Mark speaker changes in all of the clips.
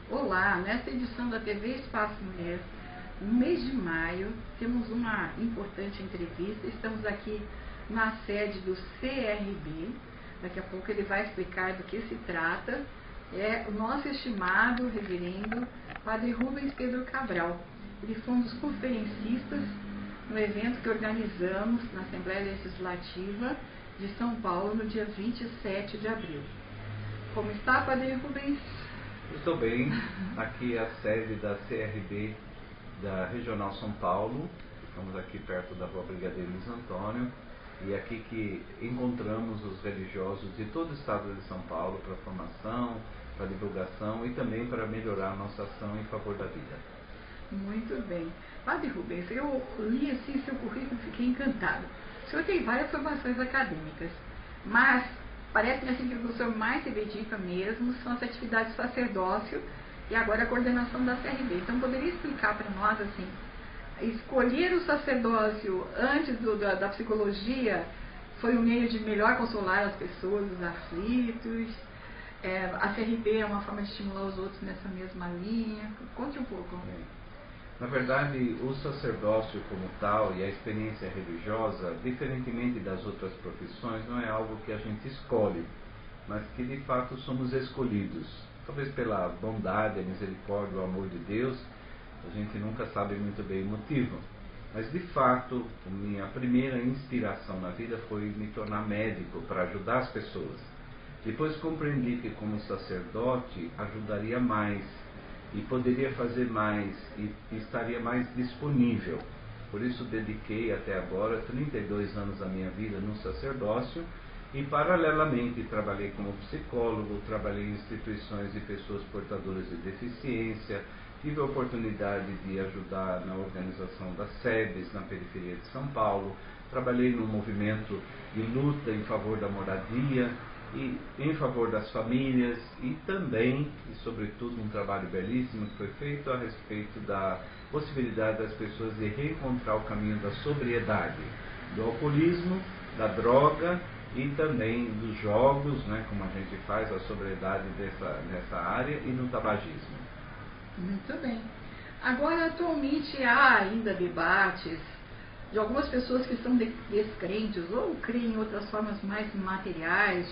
Speaker 1: Olá, nesta edição da TV Espaço Mulher, no mês de maio, temos uma importante entrevista. Estamos aqui na sede do CRB. Daqui a pouco ele vai explicar do que se trata. É o nosso estimado reverendo Padre Rubens Pedro Cabral. Ele foi um dos conferencistas no evento que organizamos na Assembleia Legislativa de São Paulo no dia 27 de abril. Como está, Padre Rubens?
Speaker 2: Estou bem. Aqui é a sede da CRB da Regional São Paulo. Estamos aqui perto da Rua Brigadeiro Luiz Antônio. E é aqui que encontramos os religiosos de todo o estado de São Paulo para formação, para divulgação e também para melhorar a nossa ação em favor da vida.
Speaker 1: Muito bem. Padre Rubens, eu li assim seu currículo e fiquei encantado. O senhor tem várias formações acadêmicas, mas parece-me assim que o que o senhor mais se dedica mesmo são as atividades de sacerdócio e agora a coordenação da CRB. Então, poderia explicar para nós, assim, escolher o sacerdócio antes da psicologia foi um meio de melhor consolar as pessoas, os aflitos? A CRB é uma forma de estimular os outros nessa mesma linha? Conte um pouco.
Speaker 2: Na verdade, o sacerdócio como tal e a experiência religiosa, diferentemente das outras profissões, não é algo que a gente escolhe, mas que de fato somos escolhidos. Talvez pela bondade, a misericórdia, o amor de Deus, a gente nunca sabe muito bem o motivo. Mas de fato, minha primeira inspiração na vida foi me tornar médico para ajudar as pessoas. Depois compreendi que como sacerdote ajudaria mais, e poderia fazer mais e estaria mais disponível. Por isso dediquei até agora 32 anos da minha vida no sacerdócio e paralelamente trabalhei como psicólogo, trabalhei em instituições de pessoas portadoras de deficiência, tive a oportunidade de ajudar na organização das SEBs na periferia de São Paulo, trabalhei no movimento de luta em favor da moradia e em favor das famílias e também, e sobretudo, um trabalho belíssimo que foi feito a respeito da possibilidade das pessoas de reencontrar o caminho da sobriedade, do alcoolismo, da droga e também dos jogos, né, como a gente faz a sobriedade nessa área, e no tabagismo.
Speaker 1: Muito bem. Agora, atualmente, há ainda debates de algumas pessoas que são descrentes ou creem em outras formas mais materiais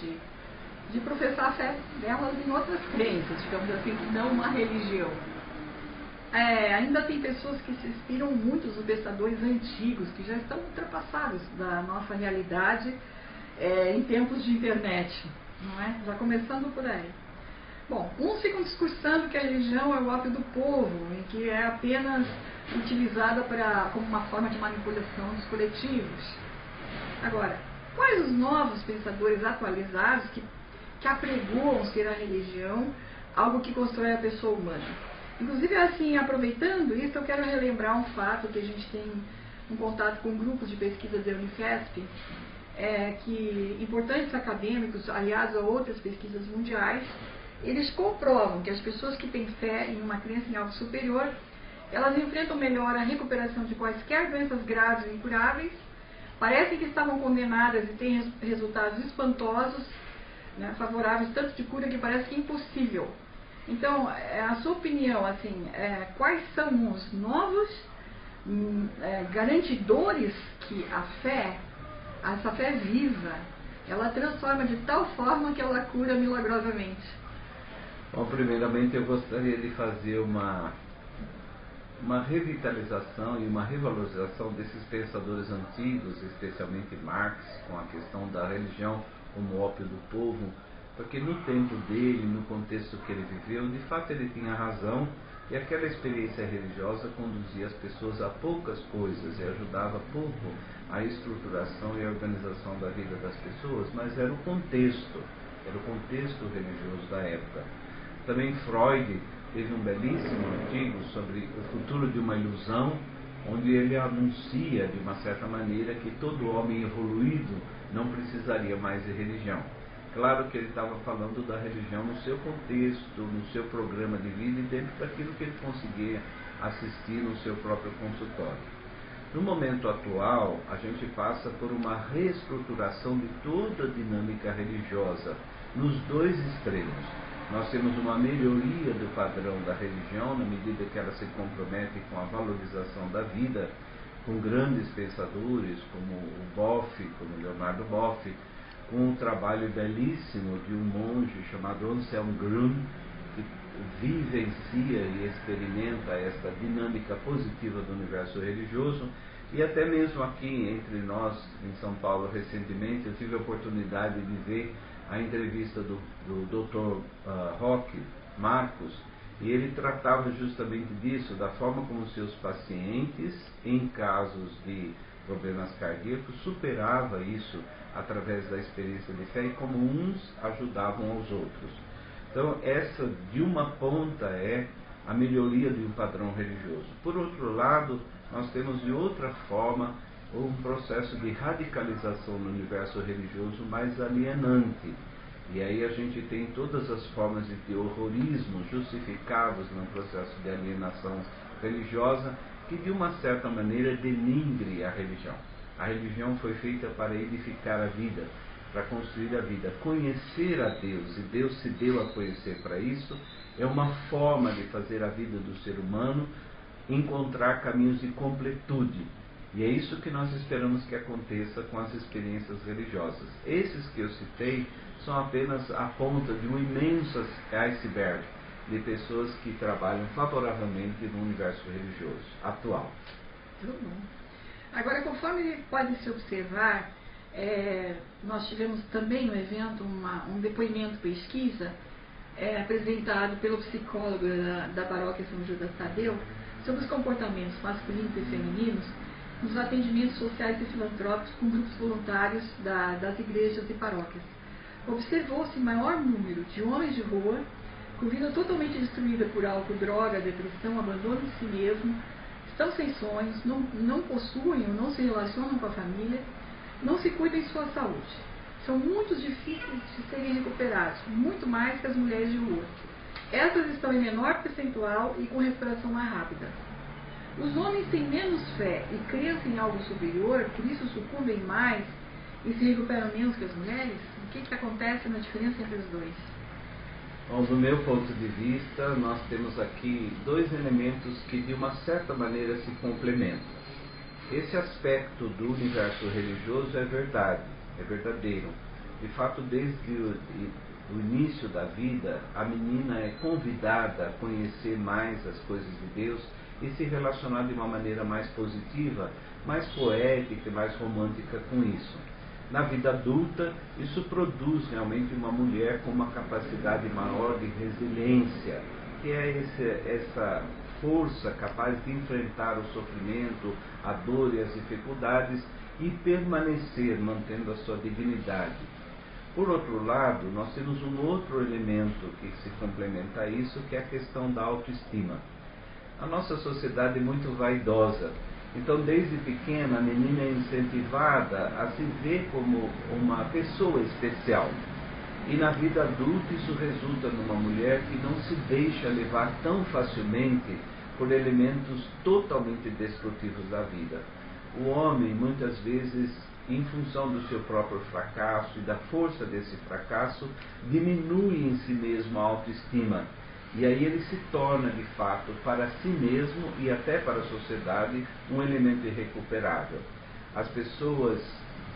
Speaker 1: de professar a fé delas em outras crenças, digamos assim, que não uma religião. Ainda tem pessoas que se inspiram muito nos pensadores antigos, que já estão ultrapassados da nossa realidade em tempos de internet, não é? Já começando por aí. Bom, uns ficam discursando que a religião é o ópio do povo, e que é apenas utilizada como uma forma de manipulação dos coletivos. Agora, quais os novos pensadores atualizados que apregoam ser a religião algo que constrói a pessoa humana? Inclusive, assim, aproveitando isso, eu quero relembrar um fato que a gente tem um contato com grupos de pesquisa da Unifesp, que importantes acadêmicos, aliados a outras pesquisas mundiais, eles comprovam que as pessoas que têm fé em uma crença em algo superior, elas enfrentam melhor a recuperação de quaisquer doenças graves e incuráveis, parecem que estavam condenadas e têm resultados espantosos, né, favoráveis tanto de cura que parece que é impossível. Então, a sua opinião, assim, quais são os novos garantidores que essa fé viva, ela transforma de tal forma que ela cura milagrosamente?
Speaker 2: Bom, primeiramente eu gostaria de fazer uma revitalização e uma revalorização desses pensadores antigos, especialmente Marx, com a questão da religião como ópio do povo, porque no tempo dele, no contexto que ele viveu, de fato ele tinha razão, e aquela experiência religiosa conduzia as pessoas a poucas coisas e ajudava pouco a estruturação e a organização da vida das pessoas, mas era o contexto religioso da época. Também Freud teve um belíssimo artigo sobre o futuro de uma ilusão, onde ele anuncia, de uma certa maneira, que todo homem evoluído não precisaria mais de religião. Claro que ele estava falando da religião no seu contexto, no seu programa de vida e dentro daquilo que ele conseguia assistir no seu próprio consultório. No momento atual, a gente passa por uma reestruturação de toda a dinâmica religiosa, nos dois extremos. Nós temos uma melhoria do padrão da religião, na medida que ela se compromete com a valorização da vida, com grandes pensadores como o Boff, como Leonardo Boff, com um trabalho belíssimo de um monge chamado Anselm Grün, que vivencia e experimenta esta dinâmica positiva do universo religioso. E até mesmo aqui entre nós, em São Paulo, recentemente, eu tive a oportunidade de ver a entrevista do Dr. Roque Marcos, e ele tratava justamente disso, da forma como seus pacientes, em casos de problemas cardíacos, superava isso através da experiência de fé e como uns ajudavam aos outros. Então, essa, de uma ponta, é a melhoria de um padrão religioso. Por outro lado, nós temos de outra forma um processo de radicalização no universo religioso mais alienante. E aí a gente tem todas as formas de terrorismo justificados no processo de alienação religiosa, que de uma certa maneira denigre a religião. A religião foi feita para edificar a vida, para construir a vida. Conhecer a Deus, e Deus se deu a conhecer para isso, é uma forma de fazer a vida do ser humano encontrar caminhos de completude. E é isso que nós esperamos que aconteça com as experiências religiosas. Esses que eu citei são apenas a ponta de um imenso iceberg de pessoas que trabalham favoravelmente no universo religioso atual.
Speaker 1: Tudo bom. Agora, conforme pode se observar, nós tivemos também no evento um depoimento pesquisa apresentado pelo psicólogo da paróquia São Judas Tadeu sobre os comportamentos masculinos e femininos nos atendimentos sociais e filantrópicos com grupos voluntários das igrejas e paróquias. Observou-se maior número de homens de rua, com vida totalmente destruída por álcool, droga, depressão, abandono de si mesmo, estão sem sonhos, não possuem ou não se relacionam com a família, não se cuidam de sua saúde. São muito difíceis de serem recuperados, muito mais que as mulheres de rua. Essas estão em menor percentual e com recuperação mais rápida. Os homens têm menos fé e crença em algo superior, por isso sucumbem mais e se recuperam menos que as mulheres? O que acontece na diferença entre os dois?
Speaker 2: Bom, do meu ponto de vista, nós temos aqui dois elementos que de uma certa maneira se complementam. Esse aspecto do universo religioso é verdade, é verdadeiro. De fato, desde o início da vida, a menina é convidada a conhecer mais as coisas de Deus e se relacionar de uma maneira mais positiva, mais poética e mais romântica com isso. Na vida adulta, isso produz realmente uma mulher com uma capacidade maior de resiliência, que é essa força capaz de enfrentar o sofrimento, a dor e as dificuldades e permanecer mantendo a sua dignidade. Por outro lado, nós temos um outro elemento que se complementa a isso, que é a questão da autoestima. A nossa sociedade é muito vaidosa. Então, desde pequena, a menina é incentivada a se ver como uma pessoa especial. E na vida adulta, isso resulta numa mulher que não se deixa levar tão facilmente por elementos totalmente destrutivos da vida. O homem, muitas vezes, em função do seu próprio fracasso e da força desse fracasso, diminui em si mesmo a autoestima. E aí ele se torna, de fato, para si mesmo e até para a sociedade, um elemento irrecuperável. As pessoas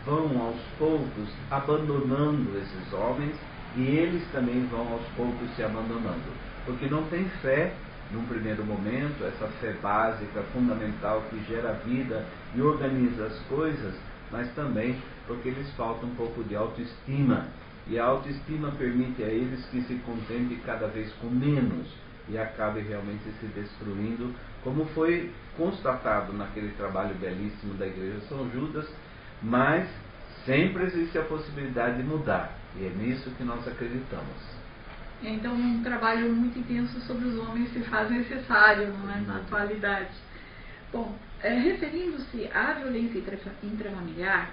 Speaker 2: vão, aos poucos, abandonando esses homens e eles também vão, aos poucos, se abandonando. Porque não tem fé, num primeiro momento, essa fé básica, fundamental, que gera vida e organiza as coisas, mas também porque eles faltam um pouco de autoestima. E a autoestima permite a eles que se contentem cada vez com menos e acabem realmente se destruindo, como foi constatado naquele trabalho belíssimo da Igreja São Judas, mas sempre existe a possibilidade de mudar, e é nisso que nós acreditamos.
Speaker 1: Então, um trabalho muito intenso sobre os homens se faz necessário, não é, na atualidade. Bom, referindo-se à violência intrafamiliar,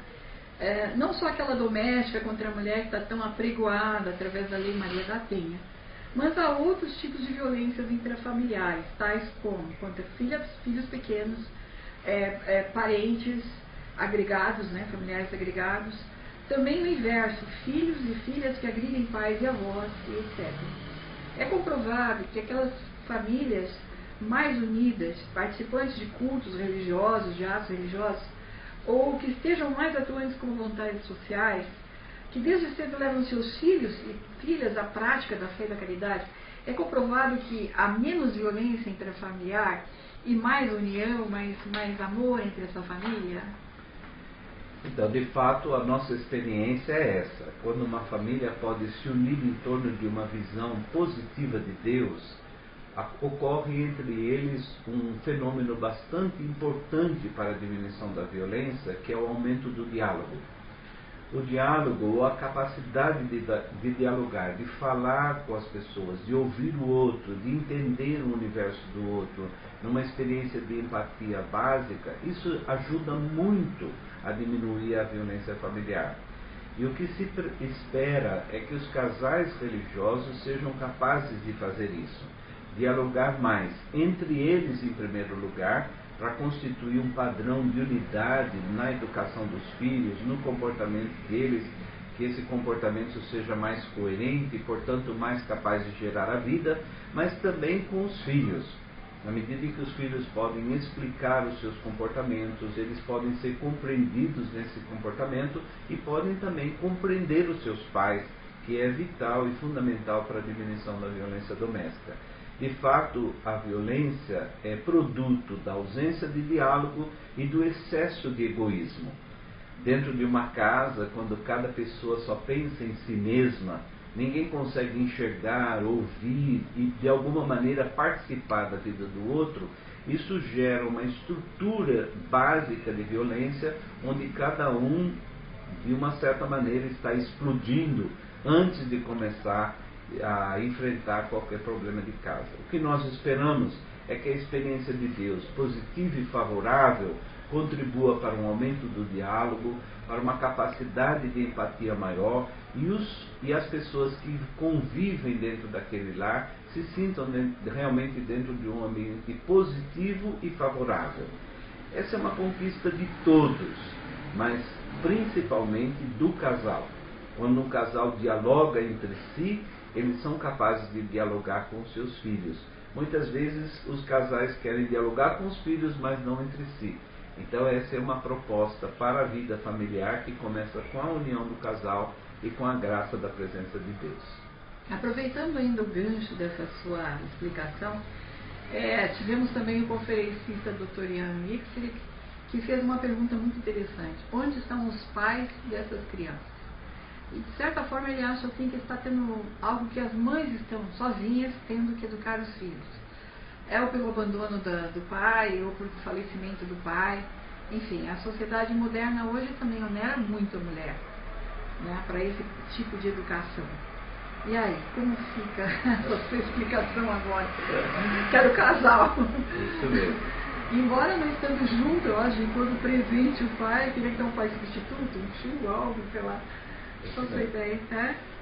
Speaker 1: não só aquela doméstica contra a mulher que está tão apregoada através da Lei Maria da Penha, mas há outros tipos de violências intrafamiliares, tais como contra filhos pequenos, parentes agregados, né, familiares agregados, também o inverso, filhos e filhas que agridem pais e avós, e etc. É comprovado que aquelas famílias mais unidas, participantes de cultos religiosos, de atos religiosos, ou que estejam mais atuantes como voluntários sociais, que desde cedo levam seus filhos e filhas à prática da fé e da caridade, é comprovado que há menos violência intrafamiliar e mais união, mais amor entre essa família?
Speaker 2: Então, de fato, a nossa experiência é essa. Quando uma família pode se unir em torno de uma visão positiva de Deus, ocorre entre eles um fenômeno bastante importante para a diminuição da violência, que é o aumento do diálogo. O diálogo, ou a capacidade de dialogar, de falar com as pessoas, de ouvir o outro, de entender o universo do outro, numa experiência de empatia básica, isso ajuda muito a diminuir a violência familiar. E o que se espera é que os casais religiosos sejam capazes de fazer isso, dialogar mais entre eles em primeiro lugar, para constituir um padrão de unidade na educação dos filhos, no comportamento deles, que esse comportamento seja mais coerente e, portanto, mais capaz de gerar a vida, mas também com os filhos. Na medida em que os filhos podem explicar os seus comportamentos, eles podem ser compreendidos nesse comportamento e podem também compreender os seus pais, que é vital e fundamental para a diminuição da violência doméstica. De fato, a violência é produto da ausência de diálogo e do excesso de egoísmo. Dentro de uma casa, quando cada pessoa só pensa em si mesma, ninguém consegue enxergar, ouvir e, de alguma maneira, participar da vida do outro. Isso gera uma estrutura básica de violência, onde cada um, de uma certa maneira, está explodindo antes de começar a enfrentar qualquer problema de casa. O que nós esperamos é que a experiência de Deus, positiva e favorável, contribua para um aumento do diálogo, para uma capacidade de empatia maior e as pessoas que convivem dentro daquele lar se sintam realmente dentro de um ambiente positivo e favorável. Essa é uma conquista de todos, mas principalmente do casal. Quando um casal dialoga entre si, eles são capazes de dialogar com os seus filhos. Muitas vezes os casais querem dialogar com os filhos, mas não entre si. Então essa é uma proposta para a vida familiar que começa com a união do casal e com a graça da presença de Deus.
Speaker 1: Aproveitando ainda o gancho dessa sua explicação, tivemos também o conferencista Dr. Ian Mixley, que fez uma pergunta muito interessante. Onde estão os pais dessas crianças? E, de certa forma, ele acha assim, que está tendo algo que as mães estão sozinhas tendo que educar os filhos. É ou pelo abandono do pai, ou pelo falecimento do pai. Enfim, a sociedade moderna hoje também onera muito a mulher, né, para esse tipo de educação. E aí, como fica a sua explicação agora? Quero casal.
Speaker 2: Isso mesmo.
Speaker 1: Embora não estando junto, eu acho, enquanto presente o pai, queria que dê um pai substituto, um tio, algo, sei lá.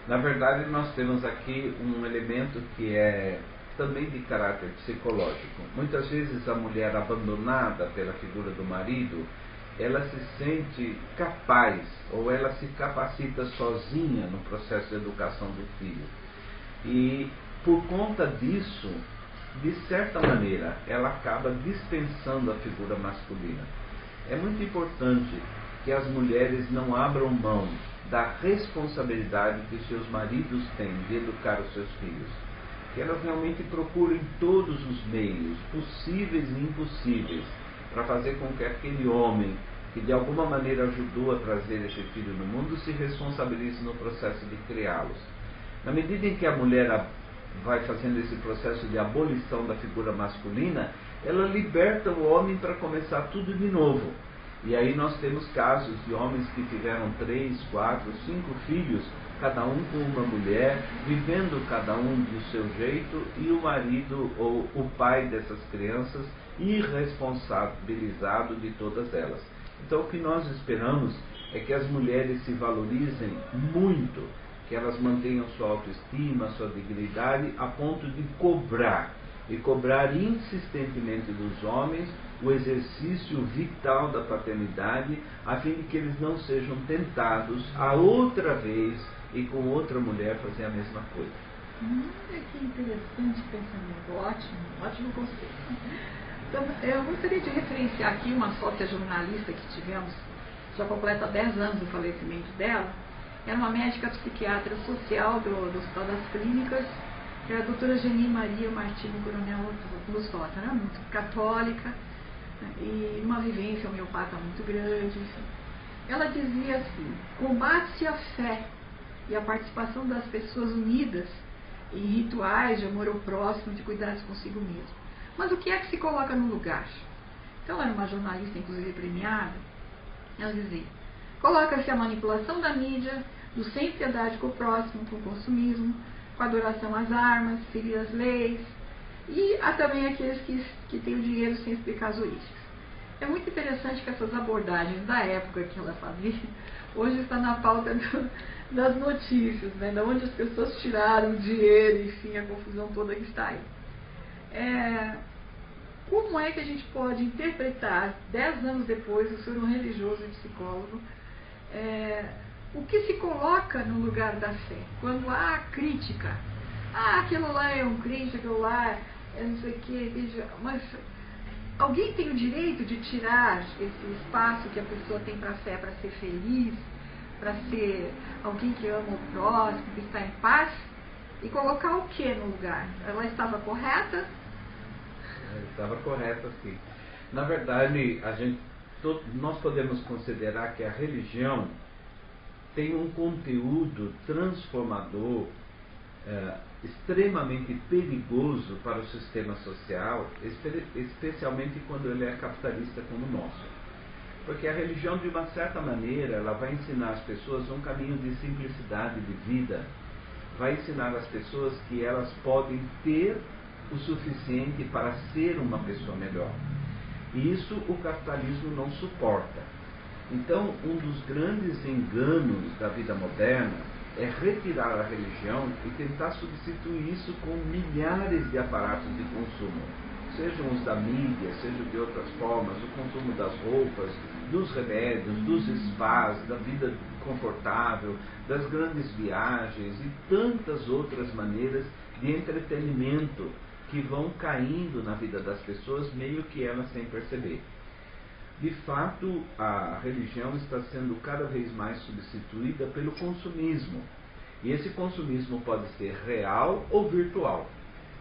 Speaker 2: Na verdade, nós temos aqui um elemento que é também de caráter psicológico. Muitas vezes a mulher abandonada pela figura do marido, ela se sente capaz, ou ela se capacita sozinha no processo de educação do filho. E por conta disso, de certa maneira, ela acaba dispensando a figura masculina. É muito importante que as mulheres não abram mão da responsabilidade que seus maridos têm de educar os seus filhos. Que elas realmente procurem todos os meios, possíveis e impossíveis, para fazer com que aquele homem que de alguma maneira ajudou a trazer esse filho no mundo se responsabilize no processo de criá-los. Na medida em que a mulher vai fazendo esse processo de abolição da figura masculina, ela liberta o homem para começar tudo de novo. E aí nós temos casos de homens que tiveram 3, 4, 5 filhos, cada um com uma mulher, vivendo cada um do seu jeito, e o marido ou o pai dessas crianças irresponsabilizado de todas elas. Então o que nós esperamos é que as mulheres se valorizem muito, que elas mantenham sua autoestima, sua dignidade, a ponto de cobrar, e cobrar insistentemente dos homens o exercício vital da paternidade, a fim de que eles não sejam tentados a outra vez e com outra mulher fazer a mesma coisa.
Speaker 1: Que interessante pensamento, ótimo conceito. Então, eu gostaria de referenciar aqui uma sócia jornalista que tivemos, já completa 10 anos do falecimento dela. Era uma médica psiquiatra social do Hospital das Clínicas, que era a doutora Geni Maria Martino Coronel Lustosa. Era muito católica, né, e uma vivência homeopata muito grande. Enfim. Ela dizia assim: combate-se a fé e a participação das pessoas unidas em rituais de amor ao próximo, de cuidados consigo mesmo. Mas o que é que se coloca no lugar? Então, ela era uma jornalista, inclusive premiada. Ela dizia: coloca-se a manipulação da mídia, do sem piedade com o próximo, com o consumismo, com a adoração às armas, ferir as leis, e há também aqueles que têm o dinheiro sem explicar as origens. É muito interessante que essas abordagens da época que ela fazia, hoje está na pauta das notícias, né, de onde as pessoas tiraram o dinheiro, enfim, a confusão toda que está aí. Como é que a gente pode interpretar, 10 anos depois, o senhor um religioso e psicólogo, o que se coloca no lugar da fé? Quando há crítica, aquilo lá é um crente, aquilo lá é não sei o quê, mas alguém tem o direito de tirar esse espaço que a pessoa tem para a fé, para ser feliz, para ser alguém que ama o próximo, que está em paz, e colocar o que no lugar? Ela estava correta?
Speaker 2: Estava correta, sim. Na verdade, nós podemos considerar que a religião tem um conteúdo transformador, extremamente perigoso para o sistema social, especialmente quando ele é capitalista como o nosso. Porque a religião, de uma certa maneira, ela vai ensinar as pessoas um caminho de simplicidade de vida, vai ensinar as pessoas que elas podem ter o suficiente para ser uma pessoa melhor. E isso o capitalismo não suporta. Então, um dos grandes enganos da vida moderna é retirar a religião e tentar substituir isso com milhares de aparatos de consumo, sejam os da mídia, sejam de outras formas, o consumo das roupas, dos remédios, dos spas, da vida confortável, das grandes viagens e tantas outras maneiras de entretenimento que vão caindo na vida das pessoas, meio que elas sem perceber. De fato, a religião está sendo cada vez mais substituída pelo consumismo. E esse consumismo pode ser real ou virtual.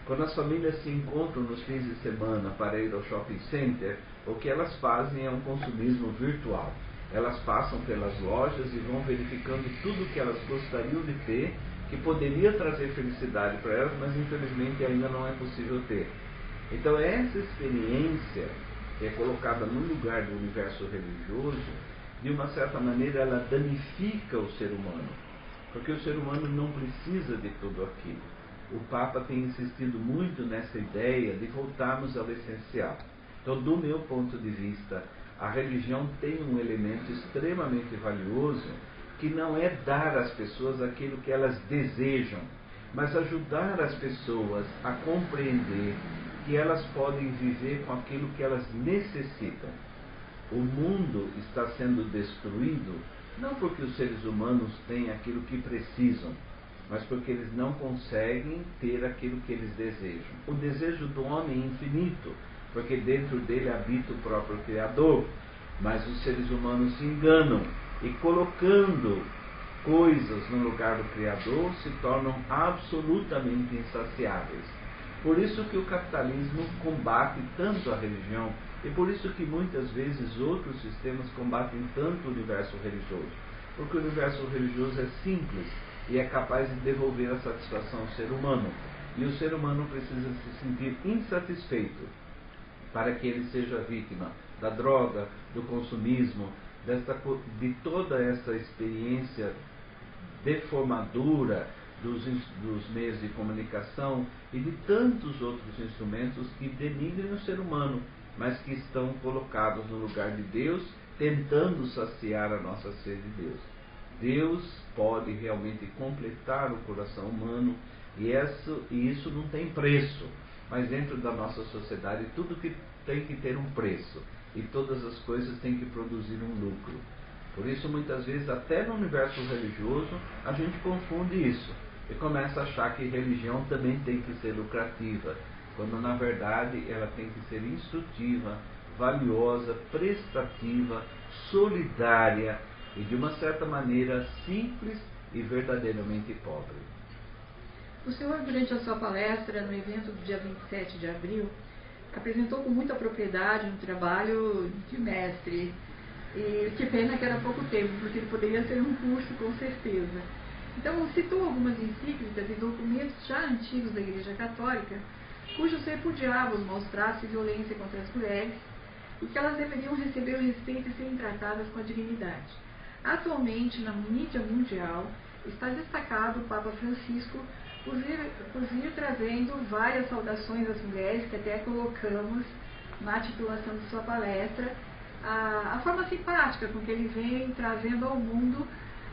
Speaker 2: Quando as famílias se encontram nos fins de semana para ir ao shopping center, o que elas fazem é um consumismo virtual. Elas passam pelas lojas e vão verificando tudo que elas gostariam de ter, que poderia trazer felicidade para elas, mas infelizmente ainda não é possível ter. Então essa experiência que é colocada no lugar do universo religioso, de uma certa maneira ela danifica o ser humano, porque o ser humano não precisa de tudo aquilo. O Papa tem insistido muito nessa ideia de voltarmos ao essencial. Então, do meu ponto de vista, a religião tem um elemento extremamente valioso, que não é dar às pessoas aquilo que elas desejam, mas ajudar as pessoas a compreender que elas podem viver com aquilo que elas necessitam. O mundo está sendo destruído não porque os seres humanos têm aquilo que precisam, mas porque eles não conseguem ter aquilo que eles desejam. O desejo do homem é infinito, porque dentro dele habita o próprio Criador, mas os seres humanos se enganam e, colocando coisas no lugar do Criador, se tornam absolutamente insaciáveis. Por isso que o capitalismo combate tanto a religião, e por isso que muitas vezes outros sistemas combatem tanto o universo religioso. Porque o universo religioso é simples e é capaz de devolver a satisfação ao ser humano. E o ser humano precisa se sentir insatisfeito para que ele seja vítima da droga, do consumismo, de toda essa experiência deformadora dos meios de comunicação e de tantos outros instrumentos que denigrem o ser humano, mas que estão colocados no lugar de Deus, tentando saciar a nossa sede de Deus. Deus pode realmente completar o coração humano, e isso não tem preço, mas dentro da nossa sociedade tudo que tem que ter um preço, e todas as coisas têm que produzir um lucro. Por isso, muitas vezes, até no universo religioso, a gente confunde isso. e começa a achar que religião também tem que ser lucrativa, quando na verdade ela tem que ser instrutiva, valiosa, prestativa, solidária e de uma certa maneira simples e verdadeiramente pobre.
Speaker 1: O senhor, durante a sua palestra no evento do dia 27 de abril, apresentou com muita propriedade um trabalho de mestre. E que pena que era pouco tempo, porque ele poderia ser um curso com certeza. Então, citou algumas encíclicas e documentos já antigos da Igreja Católica, cujos repudiavam os maus tratos e violência contra as mulheres, e que elas deveriam receber o respeito e serem tratadas com a dignidade. Atualmente, na mídia mundial, está destacado o Papa Francisco por vir trazendo várias saudações às mulheres, que até colocamos na titulação de sua palestra, a forma simpática com que ele vem trazendo ao mundo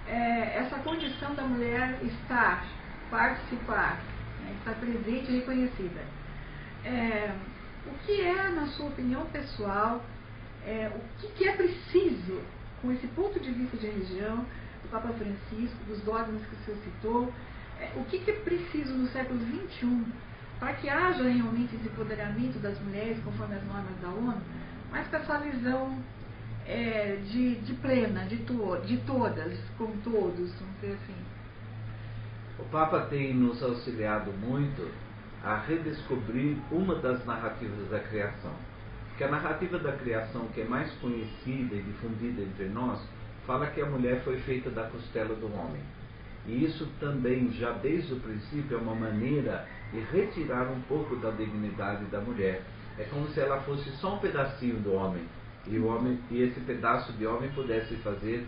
Speaker 1: essa condição da mulher estar, participar, né, estar presente e reconhecida. O que é, na sua opinião pessoal, o que é preciso, com esse ponto de vista de religião, do Papa Francisco, dos dogmas que o senhor citou, o que é preciso no século XXI para que haja realmente esse empoderamento das mulheres, conforme as normas da ONU, mas com essa visão de plena, de todas, com todos, vamos dizer assim.
Speaker 2: O Papa tem nos auxiliado muito a redescobrir uma das narrativas da criação. Que a narrativa da criação que é mais conhecida e difundida entre nós, fala que a mulher foi feita da costela do homem. E isso também, já desde o princípio, é uma maneira de retirar um pouco da dignidade da mulher. É como se ela fosse só um pedacinho do homem, e esse pedaço de homem pudesse fazer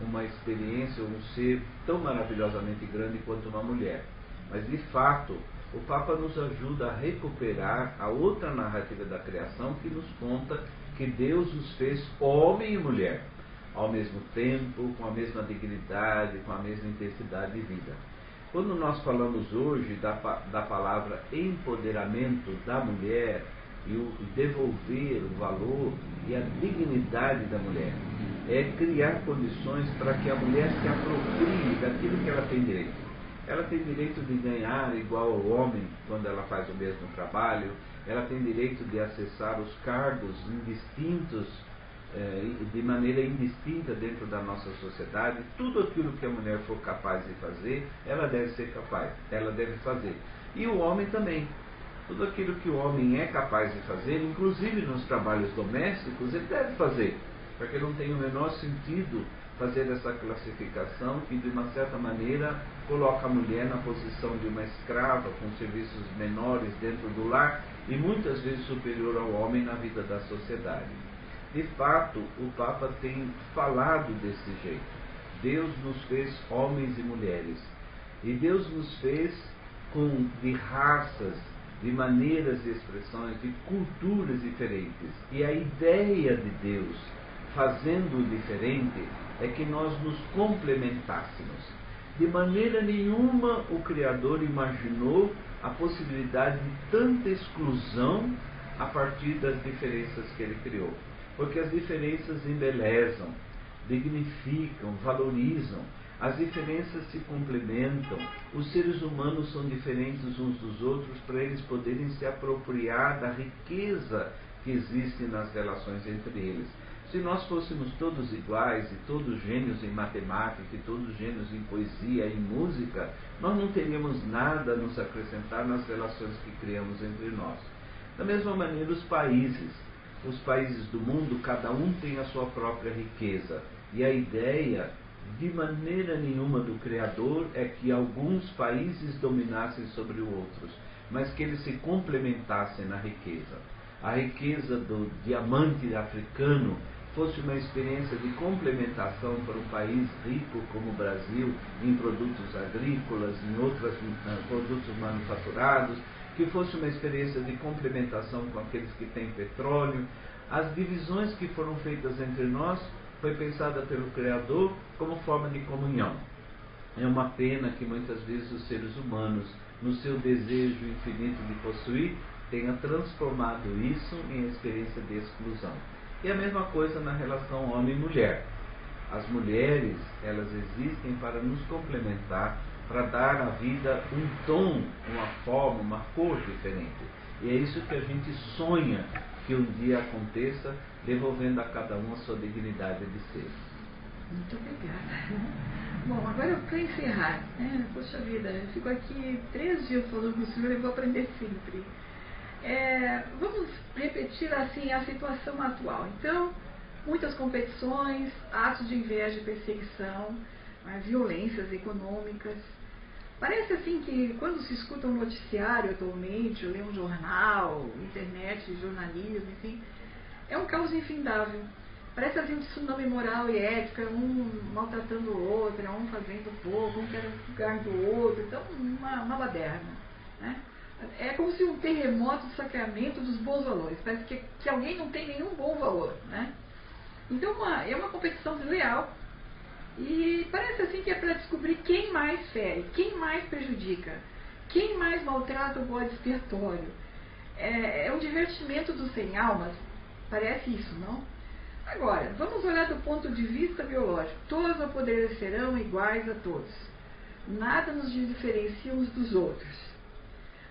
Speaker 2: uma experiência, um ser tão maravilhosamente grande quanto uma mulher. Mas, de fato, o Papa nos ajuda a recuperar a outra narrativa da criação que nos conta que Deus os fez homem e mulher, ao mesmo tempo, com a mesma dignidade, com a mesma intensidade de vida. Quando nós falamos hoje da palavra empoderamento da mulher e devolver o valor e a dignidade da mulher, é criar condições para que a mulher se aproprie daquilo que ela tem direito. Ela tem direito de ganhar igual ao homem quando ela faz o mesmo trabalho, ela tem direito de acessar os cargos indistintos, de maneira indistinta dentro da nossa sociedade. Tudo aquilo que a mulher for capaz de fazer, ela deve ser capaz, ela deve fazer. E o homem também. Tudo aquilo que o homem é capaz de fazer, inclusive nos trabalhos domésticos, ele deve fazer. Porque não tem o menor sentido fazer essa classificação que, de uma certa maneira, coloca a mulher na posição de uma escrava, com serviços menores dentro do lar e muitas vezes superior ao homem na vida da sociedade. De fato, o Papa tem falado desse jeito. Deus nos fez homens e mulheres. E Deus nos fez de raças, de maneiras de expressões, de culturas diferentes. E a ideia de Deus, fazendo o diferente, é que nós nos complementássemos. De maneira nenhuma o Criador imaginou a possibilidade de tanta exclusão a partir das diferenças que ele criou. Porque as diferenças embelezam, dignificam, valorizam. As diferenças se complementam. Os seres humanos são diferentes uns dos outros para eles poderem se apropriar da riqueza que existe nas relações entre eles. Se nós fôssemos todos iguais e todos gênios em matemática e todos gênios em poesia e em música, nós não teríamos nada a nos acrescentar nas relações que criamos entre nós. Da mesma maneira, os países do mundo, cada um tem a sua própria riqueza. E a ideia, de maneira nenhuma, do Criador é que alguns países dominassem sobre outros, mas que eles se complementassem na riqueza. A riqueza do diamante africano fosse uma experiência de complementação para um país rico como o Brasil, em produtos agrícolas, em outros produtos manufaturados, que fosse uma experiência de complementação com aqueles que têm petróleo. As divisões que foram feitas entre nós foi pensada pelo Criador como forma de comunhão. É uma pena que muitas vezes os seres humanos, no seu desejo infinito de possuir, tenha transformado isso em experiência de exclusão. E a mesma coisa na relação homem e mulher. As mulheres, elas existem para nos complementar, para dar à vida um tom, uma forma, uma cor diferente. E é isso que a gente sonha que um dia aconteça, devolvendo a cada um a sua dignidade de ser.
Speaker 1: Muito obrigada. Bom, agora para encerrar, poxa vida, eu fico aqui 3 dias falando com o senhor e vou aprender sempre. Vamos repetir assim a situação atual. Então, muitas competições, atos de inveja e perseguição, violências econômicas. Parece assim que quando se escuta um noticiário atualmente, lê um jornal, internet, jornalismo, enfim, é um caos infindável. Parece assim um tsunami moral e ética, um maltratando o outro, um fazendo pouco, um quer o lugar do outro, então uma baderna, né? É como se um terremoto de saqueamento dos bons valores. Parece que alguém não tem nenhum bom valor, né? Então é uma competição desleal. E parece assim que é para descobrir quem mais fere, quem mais prejudica, quem mais maltrata o bode expiatório. É um divertimento dos sem almas, parece isso, não? Agora, vamos olhar do ponto de vista biológico. Todos apodrecerão iguais a todos. Nada nos diferencia uns dos outros.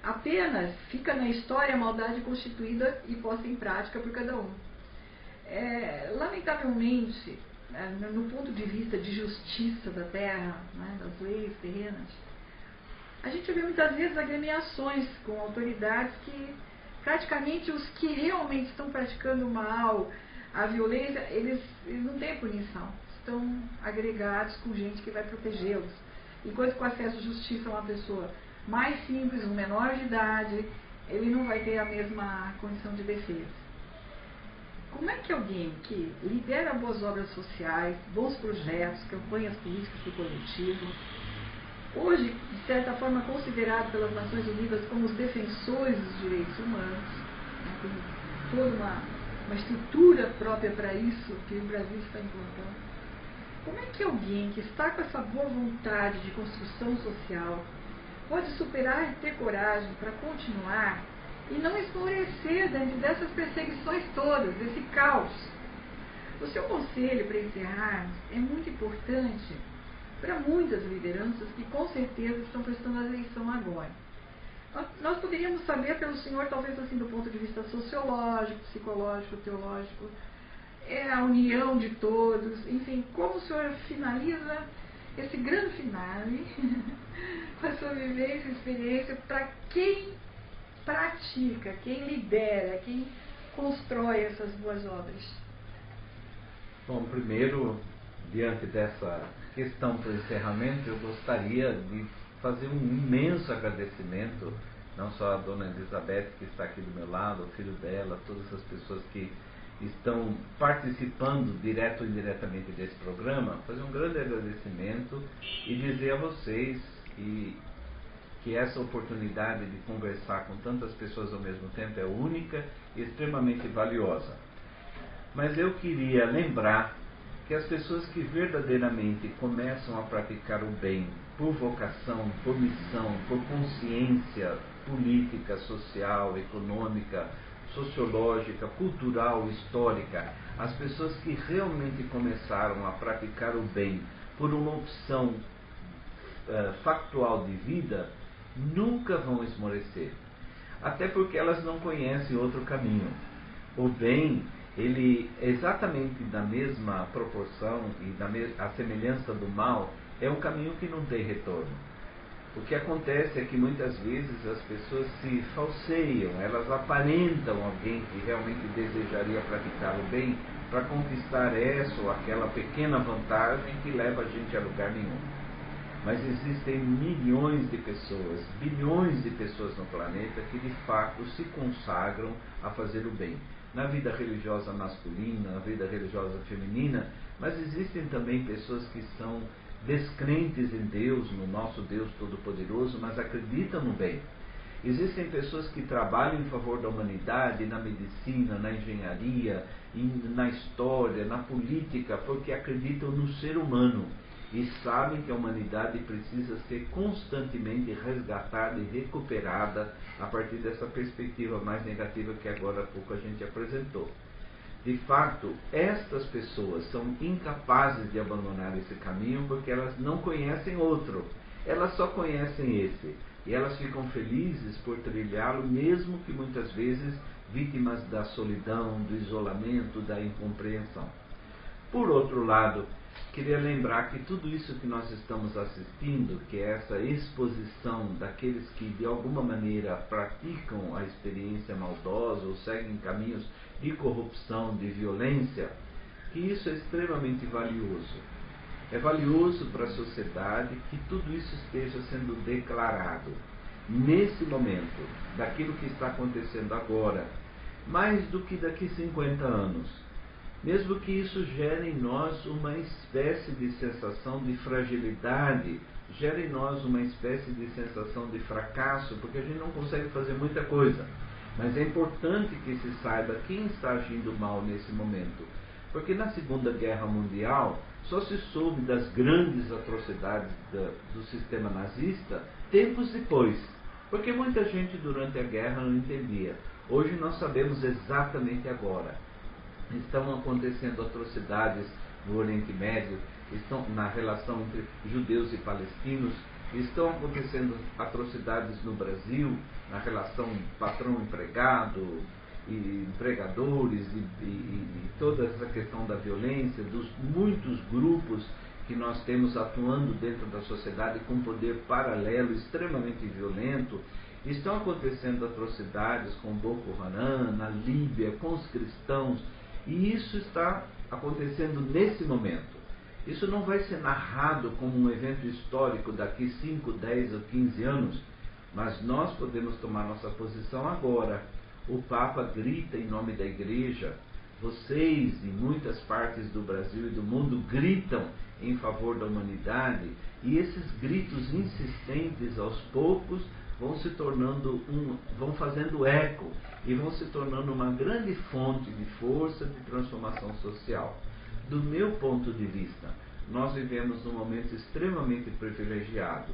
Speaker 1: Apenas fica na história a maldade constituída e posta em prática por cada um. Lamentavelmente, no ponto de vista de justiça da terra, né, das leis terrenas, a gente vê muitas vezes agremiações com autoridades que praticamente os que realmente estão praticando o mal, a violência, eles não têm punição, estão agregados com gente que vai protegê-los. Enquanto que o acesso à justiça a uma pessoa mais simples, um menor de idade, ele não vai ter a mesma condição de defesa. Como é que alguém que lidera boas obras sociais, bons projetos, campanhas políticas do coletivo, hoje, de certa forma, considerado pelas Nações Unidas como os defensores dos direitos humanos, né, com toda uma estrutura própria para isso que o Brasil está implantando, como é que alguém que está com essa boa vontade de construção social pode superar e ter coragem para continuar e não esmorecer dentro dessas perseguições todas, desse caos? O seu conselho, para encerrarmos, é muito importante para muitas lideranças que com certeza estão prestando atenção agora. Nós poderíamos saber pelo senhor, talvez assim do ponto de vista sociológico, psicológico, teológico, a união de todos, enfim, como o senhor finaliza esse grande finale com a sua vivência e experiência para quem pratica, quem lidera, quem constrói essas boas obras?
Speaker 2: Bom, primeiro, diante dessa questão para o encerramento, eu gostaria de fazer um imenso agradecimento, não só à dona Elizabeth, que está aqui do meu lado, ao filho dela, todas as pessoas que estão participando direto ou indiretamente desse programa, fazer um grande agradecimento e dizer a vocês que essa oportunidade de conversar com tantas pessoas ao mesmo tempo é única e extremamente valiosa. Mas eu queria lembrar que as pessoas que verdadeiramente começam a praticar o bem por vocação, por missão, por consciência política, social, econômica, sociológica, cultural, histórica, as pessoas que realmente começaram a praticar o bem por uma opção factual de vida, nunca vão esmorecer. Até porque elas não conhecem outro caminho. O bem, ele exatamente da mesma proporção e a semelhança do mal, é um caminho que não tem retorno. O que acontece é que muitas vezes as pessoas se falseiam, elas aparentam alguém que realmente desejaria praticar o bem para conquistar essa ou aquela pequena vantagem que leva a gente a lugar nenhum. Mas existem milhões de pessoas, bilhões de pessoas no planeta que de fato se consagram a fazer o bem. Na vida religiosa masculina, na vida religiosa feminina, mas existem também pessoas que são descrentes em Deus, no nosso Deus Todo-Poderoso, mas acreditam no bem. Existem pessoas que trabalham em favor da humanidade, na medicina, na engenharia, na história, na política, porque acreditam no ser humano e sabem que a humanidade precisa ser constantemente resgatada e recuperada a partir dessa perspectiva mais negativa que agora há pouco a gente apresentou. De fato, estas pessoas são incapazes de abandonar esse caminho porque elas não conhecem outro. elas só conhecem esse. E elas ficam felizes por trilhá-lo, mesmo que muitas vezes vítimas da solidão, do isolamento, da incompreensão. Por outro lado, queria lembrar que tudo isso que nós estamos assistindo, que é essa exposição daqueles que de alguma maneira praticam a experiência maldosa ou seguem caminhos de corrupção, de violência, que isso é extremamente valioso. É valioso para a sociedade que tudo isso esteja sendo declarado nesse momento, daquilo que está acontecendo agora, mais do que daqui 50 anos. Mesmo que isso gere em nós uma espécie de sensação de fragilidade, gere em nós uma espécie de sensação de fracasso, porque a gente não consegue fazer muita coisa. Mas é importante que se saiba quem está agindo mal nesse momento. Porque na Segunda Guerra Mundial só se soube das grandes atrocidades do sistema nazista tempos depois. Porque muita gente durante a guerra não entendia. Hoje nós sabemos exatamente agora. Estão acontecendo atrocidades no Oriente Médio, estão na relação entre judeus e palestinos, estão acontecendo atrocidades no Brasil, na relação patrão-empregado, e empregadores, e toda essa questão da violência, dos muitos grupos que nós temos atuando dentro da sociedade com poder paralelo, extremamente violento. Estão acontecendo atrocidades com Boko Haram, na Líbia, com os cristãos, e isso está acontecendo nesse momento. Isso não vai ser narrado como um evento histórico daqui 5, 10 ou 15 anos, mas nós podemos tomar nossa posição agora. O Papa grita em nome da Igreja, vocês em muitas partes do Brasil e do mundo gritam em favor da humanidade, e esses gritos insistentes aos poucos vão se tornando vão fazendo eco e vão se tornando uma grande fonte de força de transformação social. Do meu ponto de vista, nós vivemos num momento extremamente privilegiado.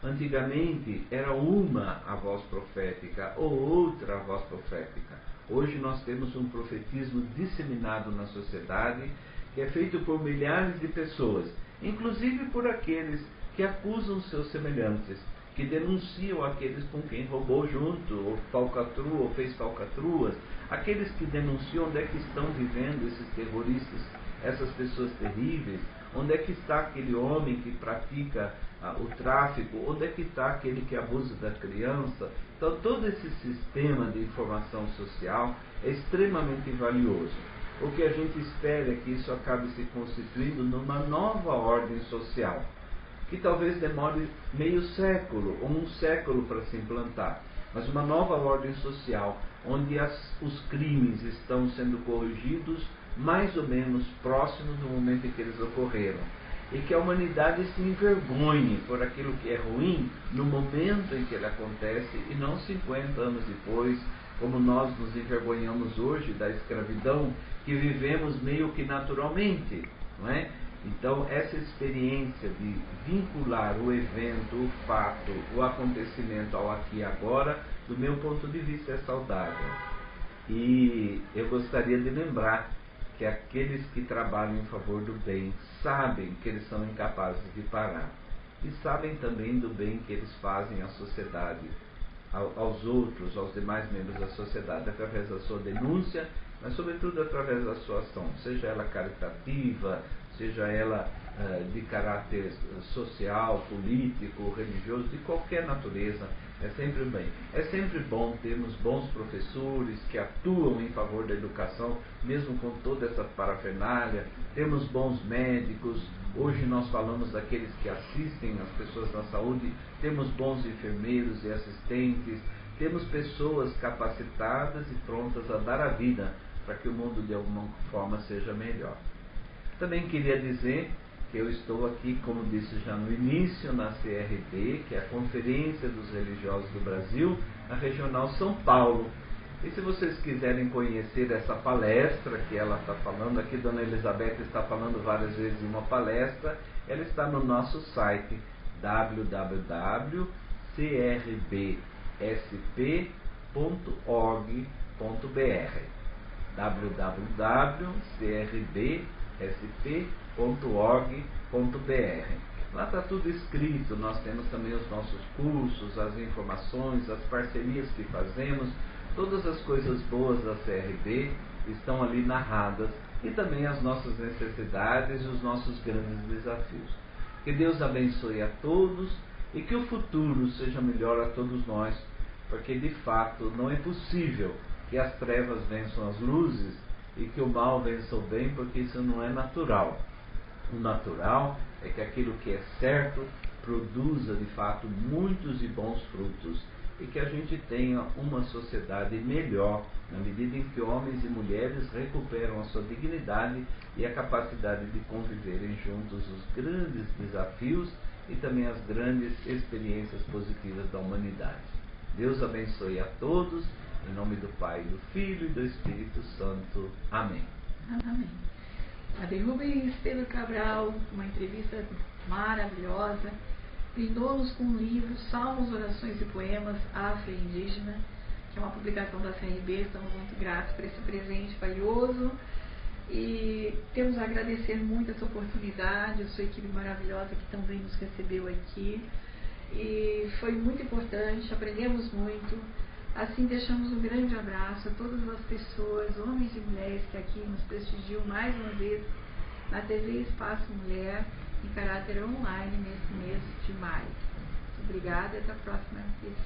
Speaker 2: Antigamente era uma a voz profética ou outra a voz profética. Hoje nós temos um profetismo disseminado na sociedade, que é feito por milhares de pessoas, inclusive por aqueles que acusam seus semelhantes, que denunciam aqueles com quem roubou junto, ou falcatrua, ou fez falcatruas, aqueles que denunciam onde é que estão vivendo esses terroristas, essas pessoas terríveis, onde é que está aquele homem que pratica o tráfico, onde é que está aquele que abusa da criança. Então todo esse sistema de informação social é extremamente valioso. O que a gente espera é que isso acabe se constituindo numa nova ordem social, que talvez demore meio século ou um século para se implantar, mas uma nova ordem social, onde os crimes estão sendo corrigidos mais ou menos próximos do momento em que eles ocorreram, e que a humanidade se envergonhe por aquilo que é ruim no momento em que ele acontece e não 50 anos depois, como nós nos envergonhamos hoje da escravidão que vivemos meio que naturalmente, não é? Então, essa experiência de vincular o evento, o fato, o acontecimento ao aqui e agora, do meu ponto de vista, é saudável. E eu gostaria de lembrar que aqueles que trabalham em favor do bem sabem que eles são incapazes de parar. E sabem também do bem que eles fazem à sociedade, aos outros, aos demais membros da sociedade, através da sua denúncia, mas sobretudo através da sua ação, seja ela caritativa, seja ela de caráter social, político, religioso, de qualquer natureza. É sempre bem. É sempre bom termos bons professores que atuam em favor da educação, mesmo com toda essa parafernália. Temos bons médicos. Hoje nós falamos daqueles que assistem as pessoas na saúde. Temos bons enfermeiros e assistentes. Temos pessoas capacitadas e prontas a dar a vida para que o mundo de alguma forma seja melhor. Também queria dizer que eu estou aqui, como disse já no início, na CRB, que é a Conferência dos Religiosos do Brasil, na Regional São Paulo. E se vocês quiserem conhecer essa palestra que ela está falando, aqui Dona Elizabeth está falando várias vezes em uma palestra, ela está no nosso site www.crbsp.org.br www.crbsp.org.br. Lá está tudo escrito, nós temos também os nossos cursos, as informações, as parcerias que fazemos, todas as coisas boas da CRB estão ali narradas, e também as nossas necessidades e os nossos grandes desafios. Que Deus abençoe a todos e que o futuro seja melhor a todos nós, porque de fato não é possível que as trevas vençam as luzes e que o mal vença o bem, porque isso não é natural. O natural é que aquilo que é certo produza de fato muitos e bons frutos, e que a gente tenha uma sociedade melhor, na medida em que homens e mulheres recuperam a sua dignidade e a capacidade de conviverem juntos os grandes desafios e também as grandes experiências positivas da humanidade. Deus abençoe a todos, em nome do Pai, do Filho e do Espírito Santo. Amém.
Speaker 1: Amém. Padre Rubens Pedro Cabral, uma entrevista maravilhosa, brindou-nos com um livro, Salmos, Orações e Poemas, A Fé Indígena, que é uma publicação da CRB. Estamos muito gratos por esse presente valioso e temos a agradecer muito essa oportunidade, a sua equipe maravilhosa que também nos recebeu aqui, e foi muito importante, aprendemos muito. Assim, deixamos um grande abraço a todas as pessoas, homens e mulheres, que aqui nos prestigiam mais uma vez na TV Espaço Mulher, em caráter online, nesse mês de maio. Muito obrigada e até a próxima edição.